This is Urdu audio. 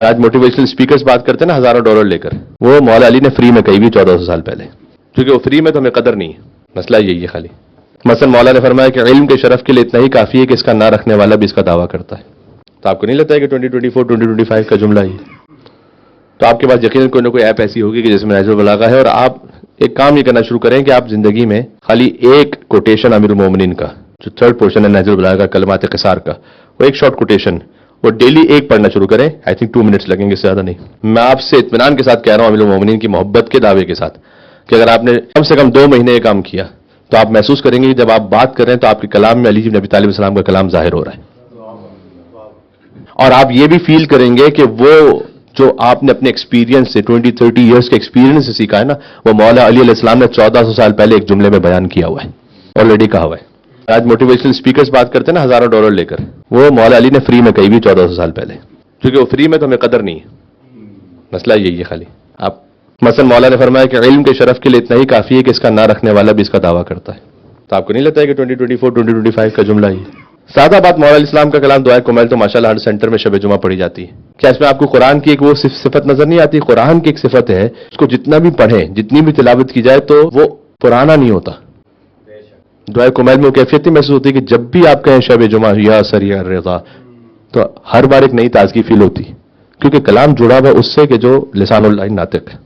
آج موٹیویشنل سپیکرز بات کرتے ہیں نا ہزاروں ڈالر لے کر، وہ مولا علی نے فری میں کہی بھی 1400 سال پہلے، کیونکہ وہ فری میں تو ہمیں قدر نہیں ہے، مسئلہ یہی ہے خالی۔ مثلا مولا نے فرمایا کہ علم کے شرف کے لیے اتنا ہی کافی ہے کہ اس کا نہ رکھنے والا بھی اس کا دعویٰ کرتا ہے۔ تو آپ کو نہیں لگتا ہے کہ 2024 2025 کا جملہ ہی؟ تو آپ کے پاس یقیناً کوئی نہ کوئی ایپ ایسی ہوگی کہ جس میں نہج البلاغہ ہے، اور آپ ایک کام یہ کرنا شروع کریں کہ آپ زندگی میں خالی ایک کوٹیشن امیر المومنین کا، جو تھرڈ پورشن ہے نہج البلاغہ کا، کلمات قصار کا، وہ ایک شارٹ کوٹیشن وہ ڈیلی ایک پڑھنا شروع کریں۔ آئی تھنک 2 منٹس لگیں گے، اس سے زیادہ نہیں۔ میں آپ سے اطمینان کے ساتھ کہہ رہا ہوں، امیر المومنین کی محبت کے دعوے کے ساتھ، کہ اگر آپ نے کم سے کم 2 مہینے یہ کام کیا تو آپ محسوس کریں گے کہ جب آپ بات کر رہے ہیں تو آپ کے کلام میں علی بن ابی طالب السلام کا کلام ظاہر ہو رہا ہے، اور آپ یہ بھی فیل کریں گے کہ وہ جو آپ نے اپنے ایکسپیرینس سے 20-30 ایئرس کے ایکسپیرینس سے سیکھا ہے نا، وہ مولا علی علیہ السلام نے 1400 سال پہلے ایک جملے میں بیان کیا ہوا ہے، آلریڈی کہا ہوا ہے۔ آج موٹیویشنل سپیکرز بات کرتے ہیں نا ہزاروں ڈالر لے کر، وہ مولا علی نے فری میں کہی بھی 1400 سال پہلے، کیونکہ وہ فری میں تو ہمیں قدر نہیں ہے، مسئلہ یہی ہے خالی۔ آپ مثلا مولا نے فرمایا کہ علم کے شرف کے لیے اتنا ہی کافی ہے کہ اس کا نہ رکھنے والا بھی اس کا دعویٰ کرتا ہے۔ تو آپ کو نہیں لگتا ہے کہ 2024 2025 کا جملہ ہی؟ سادہ بات، مولا علیہ السلام کا کلام دعائے کمیل تو ماشاءاللہ ہر سینٹر میں شب جمعہ پڑھی جاتی ہے۔ کیا اس میں آپ کو قرآن کی ایک وہ صفت نظر نہیں آتی؟ قرآن کی ایک صفت ہے، اس کو جتنا بھی پڑھیں، جتنی بھی تلاوت کی جائے تو وہ پرانا نہیں ہوتا۔ دعائے کمیل میں وہ کیفیت محسوس ہوتی ہے کہ جب بھی آپ کہیں شب جمعہ یا سریع الرضا، تو ہر بار ایک نئی تازگی فیل ہوتی، کیونکہ کلام جڑا ہوا اس سے کہ جو لسان اللہ ناطق ہے۔